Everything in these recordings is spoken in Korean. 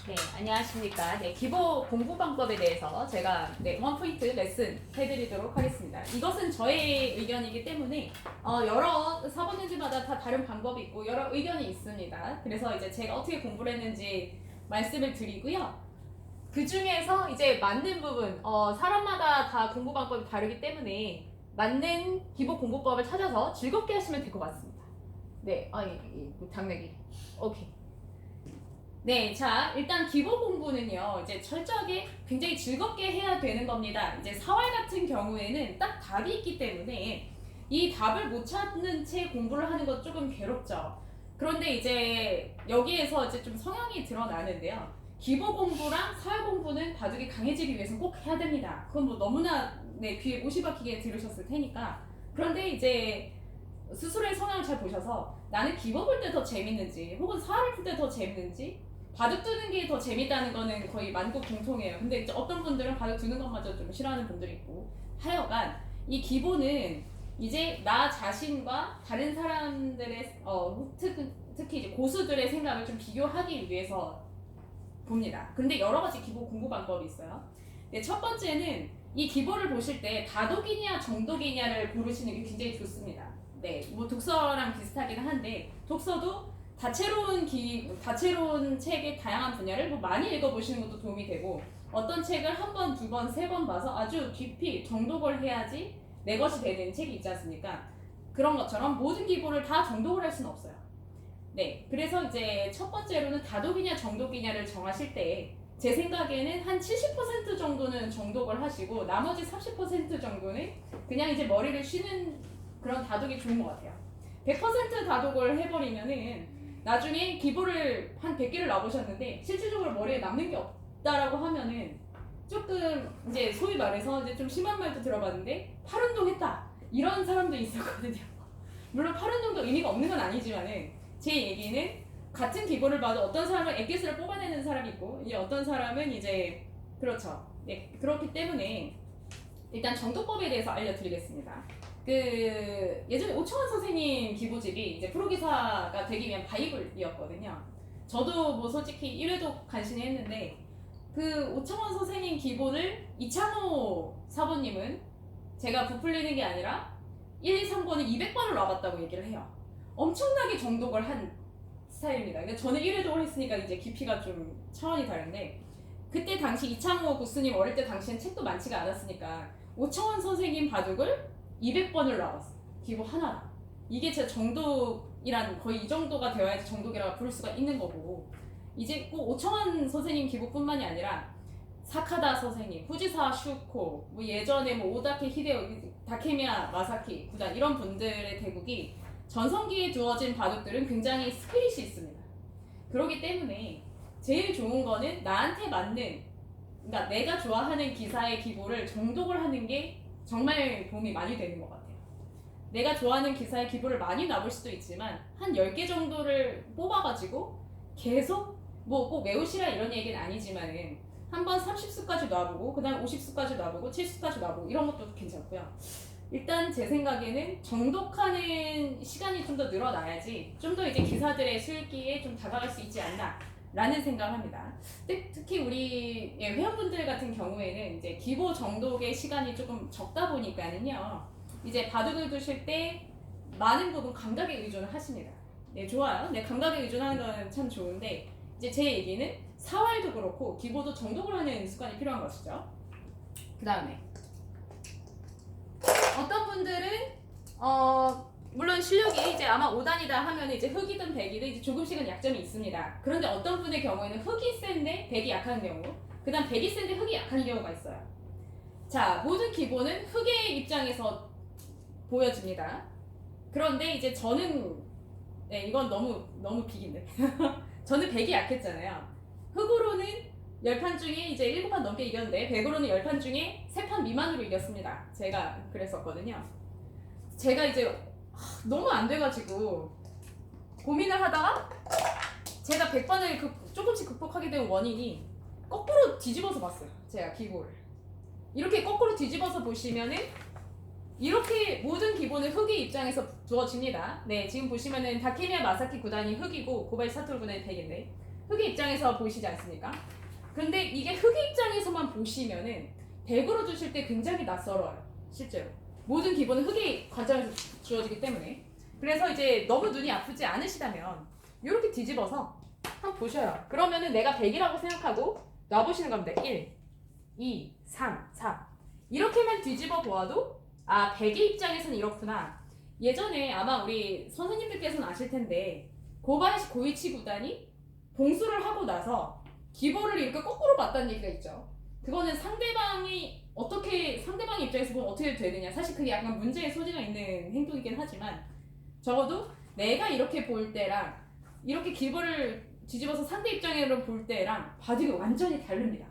네, 안녕하십니까. 네, 기본 공부 방법에 대해서 제가 원포인트 레슨 해드리도록 하겠습니다. 이것은 저의 의견이기 때문에 여러 사범님들마다 다 다른 방법이 있고 여러 의견이 있습니다. 그래서 이제 제가 어떻게 공부를 했는지 말씀을 드리고요. 그 중에서 이제 맞는 부분, 사람마다 다 공부 방법이 다르기 때문에 맞는 기본 공부법을 찾아서 즐겁게 하시면 될 것 같습니다. 네, 장내기. 오케이. 네, 자, 일단 기본 공부는요, 이제 철저하게 굉장히 즐겁게 해야 되는 겁니다. 이제 사활 같은 경우에는 딱 답이 있기 때문에 이 답을 못 찾는 채 공부를 하는 건 조금 괴롭죠. 그런데 이제 여기에서 이제 좀 성향이 드러나는데요. 기본 공부랑 사회 공부는 바둑이 강해지기 위해서 꼭 해야 됩니다. 그건 뭐 너무나 귀에 못이 박히게 들으셨을 테니까. 그런데 이제 스스로의 성향을 잘 보셔서 나는 기본 볼 때 더 재밌는지 혹은 사활을 풀 때 더 재밌는지 바둑 두는 게 더 재밌다는 거는 거의 만국 공통이에요. 근데 이제 어떤 분들은 바둑 두는 것마저 좀 싫어하는 분들이 있고 하여간 이 기본은 이제 나 자신과 다른 사람들의 특히 이제 고수들의 생각을 좀 비교하기 위해서 봅니다. 근데 여러 가지 기본 공부 방법이 있어요. 네, 첫 번째는 이 기본을 보실 때 다독이냐 정독이냐를 고르시는 게 굉장히 좋습니다. 네, 뭐 독서랑 비슷하긴 한데 독서도 다채로운 책의 다양한 분야를 뭐 많이 읽어보시는 것도 도움이 되고 어떤 책을 한 번, 두 번, 세 번 봐서 아주 깊이 정독을 해야지 내 것이 되는 책이 있지 않습니까? 그런 것처럼 모든 기본을 다 정독을 할 수는 없어요. 네, 그래서 이제 첫 번째로는 다독이냐 정독이냐를 정하실 때 제 생각에는 한 70% 정도는 정독을 하시고 나머지 30% 정도는 그냥 이제 머리를 쉬는 그런 다독이 좋은 것 같아요. 100% 다독을 해버리면은 나중에 기본을 한 100개를 놔보셨는데 실질적으로 머리에 남는 게 없다라고 하면은 조금 이제 소위 말해서 이제 좀 심한 말도 들어봤는데 팔운동했다 이런 사람도 있었거든요. 물론 팔운동도 의미가 없는 건 아니지만은 제 얘기는 같은 기본을 봐도 어떤 사람은 엑기스를 뽑아내는 사람이 있고 이제 어떤 사람은 이제 그렇죠. 네, 그렇기 때문에 일단 정독법에 대해서 알려드리겠습니다. 그 예전에 오청원 선생님 기보집이 이제 프로기사가 되기 위한 바이블이었거든요. 저도 뭐 솔직히 1회도 간신히 했는데 그 오청원 선생님 기본을 이창호 사부님은 제가 부풀리는 게 아니라 1, 2, 3번을 200번을 놔봤다고 얘기를 해요. 엄청나게 정독을 한 스타일입니다. 그러니까 저는 1회독을 했으니까 이제 깊이가 좀 차원이 다른데 그때 당시 이창호 교수님 어릴 때 당시엔 책도 많지가 않았으니까 오청원 선생님 바둑을 200번을 놔봤어요. 기본 하나로. 이게 제 정독이란 거의 이 정도가 되어야지 정독이라고 부를 수가 있는 거고 이제 꼭 오청원 선생님 기부뿐만이 아니라 사카다 선생님, 후지사 슈코, 뭐 예전에 뭐 오다케 히데오, 다케미야 마사키 구단 이런 분들의 대국이 전성기에 두어진 바둑들은 굉장히 스피릿이 있습니다. 그렇기 때문에 제일 좋은 거는 나한테 맞는, 그러니까 내가 좋아하는 기사의 기보를 정독을 하는 게 정말 도움이 많이 되는 것 같아요. 내가 좋아하는 기사의 기보를 많이 놔볼 수도 있지만 한 10개 정도를 뽑아가지고 계속 뭐 꼭 외우시라 이런 얘기는 아니지만은 한번 30수까지 놔보고 그 다음 50수까지 놔보고 70수까지 놔보고 이런 것도 괜찮고요. 일단 제 생각에는 정독하는 시간이 좀 더 늘어나야지 좀 더 이제 기사들의 술기에 좀 다가갈 수 있지 않나 라는 생각을 합니다. 특히 우리 회원분들 같은 경우에는 이제 기보 정독의 시간이 조금 적다 보니까는요 이제 바둑을 두실 때 많은 부분 감각에 의존을 하십니다. 네, 좋아요. 네, 감각에 의존하는 건 참 좋은데 이제 제 얘기는 사활도 그렇고 기보도 정독을 하는 습관이 필요한 것이죠. 그 다음에 어떤 분들은 물론 실력이 이제 아마 5단이다 하면 이제 흑이든 백이든 이제 조금씩은 약점이 있습니다. 그런데 어떤 분의 경우에는 흑이 센데 백이 약한 경우, 그 다음 백이 센데 흑이 약한 경우가 있어요. 자, 모든 기본은 흑의 입장에서 보여집니다. 그런데 이제 저는 이건 너무 빅인데 저는 백이 약했잖아요. 흑으로는 10판 중에 이제 7판 넘게 이겼는데 백으로는 10판 중에 3판 미만으로 이겼습니다. 제가 그랬었거든요. 제가 이제 너무 안 돼가지고 고민을 하다가 제가 100판을 조금씩 극복하게 된 원인이 거꾸로 뒤집어서 봤어요. 제가 기보를. 이렇게 거꾸로 뒤집어서 보시면은 이렇게 모든 기본을 흑의 입장에서 두어집니다. 네, 지금 보시면은 다케미야 마사키 구단이 흑이고 고바야시 사토루 구단이 백인데 흑의 입장에서 보시지 않습니까? 근데 이게 흑의 입장에서만 보시면은 100으로 주실 때 굉장히 낯설어요. 실제로. 모든 기본은 흑의 관점에서 주어지기 때문에. 그래서 이제 너무 눈이 아프지 않으시다면 이렇게 뒤집어서 한번 보셔요. 그러면은 내가 100이라고 생각하고 놔보시는 겁니다. 1, 2, 3, 4 이렇게만 뒤집어 보아도 아 100의 입장에서는 이렇구나. 예전에 아마 우리 선생님들께서는 아실 텐데 고바야시 고이치 구단이 봉수를 하고 나서 기보를 이렇게 거꾸로 봤다는 얘기가 있죠. 그거는 상대방의 입장에서 보면 어떻게 되느냐. 사실 그게 약간 문제의 소지가 있는 행동이긴 하지만 적어도 내가 이렇게 볼 때랑 이렇게 기보를 뒤집어서 상대 입장으로 볼 때랑 바둑이 완전히 다릅니다.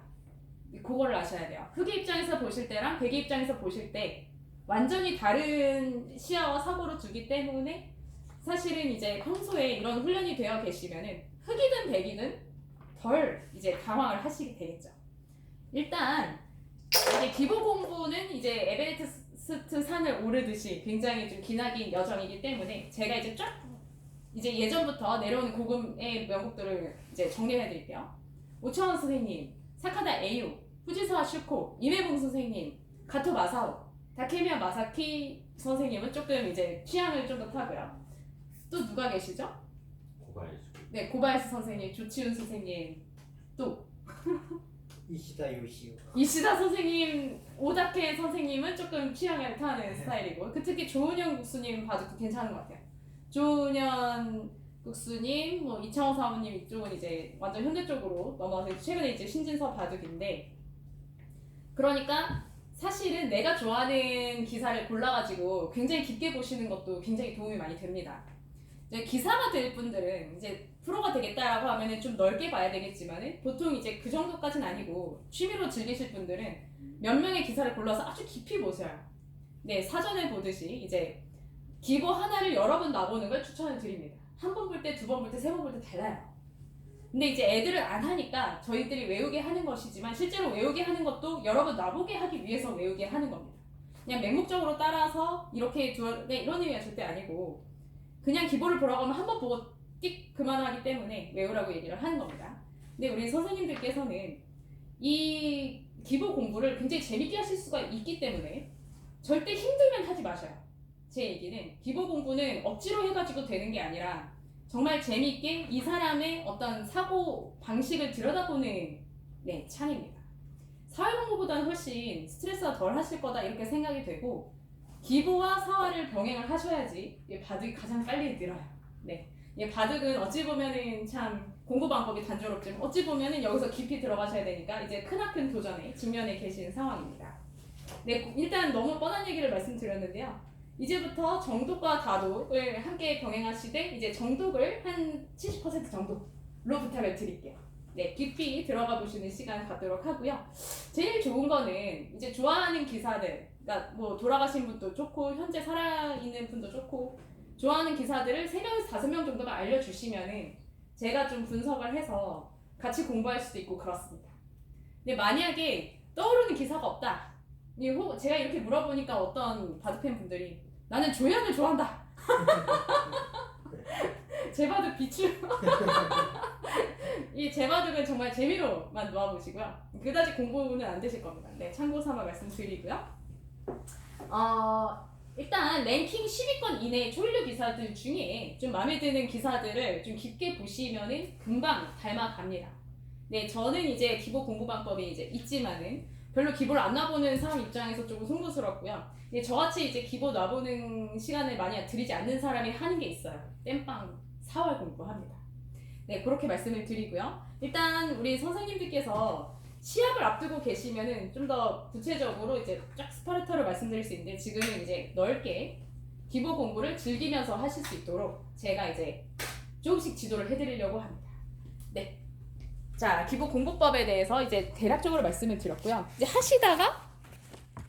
그거를 아셔야 돼요. 흑의 입장에서 보실 때랑 백의 입장에서 보실 때 완전히 다른 시야와 사고를 두기 때문에 사실은 이제 평소에 이런 훈련이 되어 계시면은 흑이든 백이든 덜 이제 당황을 하시게 되겠죠. 일단 이제 기본 공부는 이제 에베레스트 산을 오르듯이 굉장히 좀 기나긴 여정이기 때문에 제가 이제 쫙 이제 예전부터 내려오는 고금의 명곡들을 이제 정리해 드릴게요. 오차원 선생님, 사카다 에이오, 후지사와 슈코, 이메봉 선생님, 가토 마사오, 다케미야 마사키 선생님은 조금 이제 취향을 좀 더 타고요. 또 누가 계시죠? 고바야시. 네, 고바야스 선생님, 조치훈 선생님, 또 이시다 요시오. 이시다 선생님, 오다케 선생님은 조금 취향을 타는 스타일이고 그 특히 조은현 국수님 바둑도 괜찮은 것 같아요. 조은현 국수님, 뭐 이창호 사모님 이쪽은 이제 완전 현대 쪽으로 넘어와서 최근에 이제 신진서 바둑인데 그러니까 사실은 내가 좋아하는 기사를 골라가지고 굉장히 깊게 보시는 것도 굉장히 도움이 많이 됩니다. 이제 기사가 될 분들은 이제 프로가 되겠다라고 하면은 좀 넓게 봐야 되겠지만은 보통 이제 그 정도까지는 아니고 취미로 즐기실 분들은 몇 명의 기사를 골라서 아주 깊이 보셔요. 네, 사전에 보듯이 이제 기보 하나를 여러 번 놔보는 걸 추천을 드립니다. 한 번 볼 때, 두 번 볼 때, 세 번 볼 때 달라요. 근데 이제 애들을 안 하니까 저희들이 외우게 하는 것이지만 실제로 외우게 하는 것도 여러 번 놔보게 하기 위해서 외우게 하는 겁니다. 그냥 맹목적으로 따라서 이렇게 네, 이런 의미가 절대 아니고 그냥 기보를 보라고 하면 한 번 보고 띡 그만하기 때문에 외우라고 얘기를 하는 겁니다. 근데 우리 선생님들께서는 이 기보 공부를 굉장히 재밌게 하실 수가 있기 때문에 절대 힘들면 하지 마셔요. 제 얘기는 기보 공부는 억지로 해가지고 되는 게 아니라 정말 재미있게 이 사람의 어떤 사고 방식을 들여다보는 네, 창입니다. 사회 공부보다는 훨씬 스트레스가 덜 하실 거다 이렇게 생각이 되고 기보와 사활을 병행을 하셔야지 바둑이 가장 빨리 늘어요. 네, 바둑은 어찌 보면은 참 공부 방법이 단조롭지만 어찌 보면은 여기서 깊이 들어가셔야 되니까 이제 크나큰 도전에 직면해 계신 상황입니다. 네, 일단 너무 뻔한 얘기를 말씀드렸는데요. 이제부터 정독과 다독을 함께 병행하시되 이제 정독을 한 70% 정도로 부탁을 드릴게요. 네, 깊이 들어가 보시는 시간 갖도록 하고요. 제일 좋은 거는 이제 좋아하는 기사들, 그러니까 뭐 돌아가신 분도 좋고 현재 살아있는 분도 좋고 좋아하는 기사들을 3명에서 5명 정도만 알려주시면은 제가 좀 분석을 해서 같이 공부할 수도 있고 그렇습니다. 근데 만약에 떠오르는 기사가 없다. 제가 이렇게 물어보니까 어떤 바둑팬 분들이 나는 조연을 좋아한다. 제 바둑 비추. 이 제 바둑은 정말 재미로만 놓아보시고요. 그다지 공부는 안 되실 겁니다. 네, 참고 삼아 말씀드리고요. 일단 랭킹 10위권 이내의 초일류 기사들 중에 좀 마음에 드는 기사들을 좀 깊게 보시면은 금방 닮아갑니다. 네, 저는 이제 기보 공부 방법이 이제 있지만은 별로 기보를 안 놔보는 사람 입장에서 조금 송구스럽고요. 저같이 이제 기보 놔보는 시간을 많이 들이지 않는 사람이 하는 게 있어요. 땜빵 사활 공부합니다. 네, 그렇게 말씀을 드리고요. 일단 우리 선생님들께서 시합을 앞두고 계시면은 좀 더 구체적으로 이제 쫙 스파르타로 말씀드릴 수 있는데 지금은 이제 넓게 기보 공부를 즐기면서 하실 수 있도록 제가 이제 조금씩 지도를 해드리려고 합니다. 네. 자, 기보 공부법에 대해서 이제 대략적으로 말씀을 드렸고요. 이제 하시다가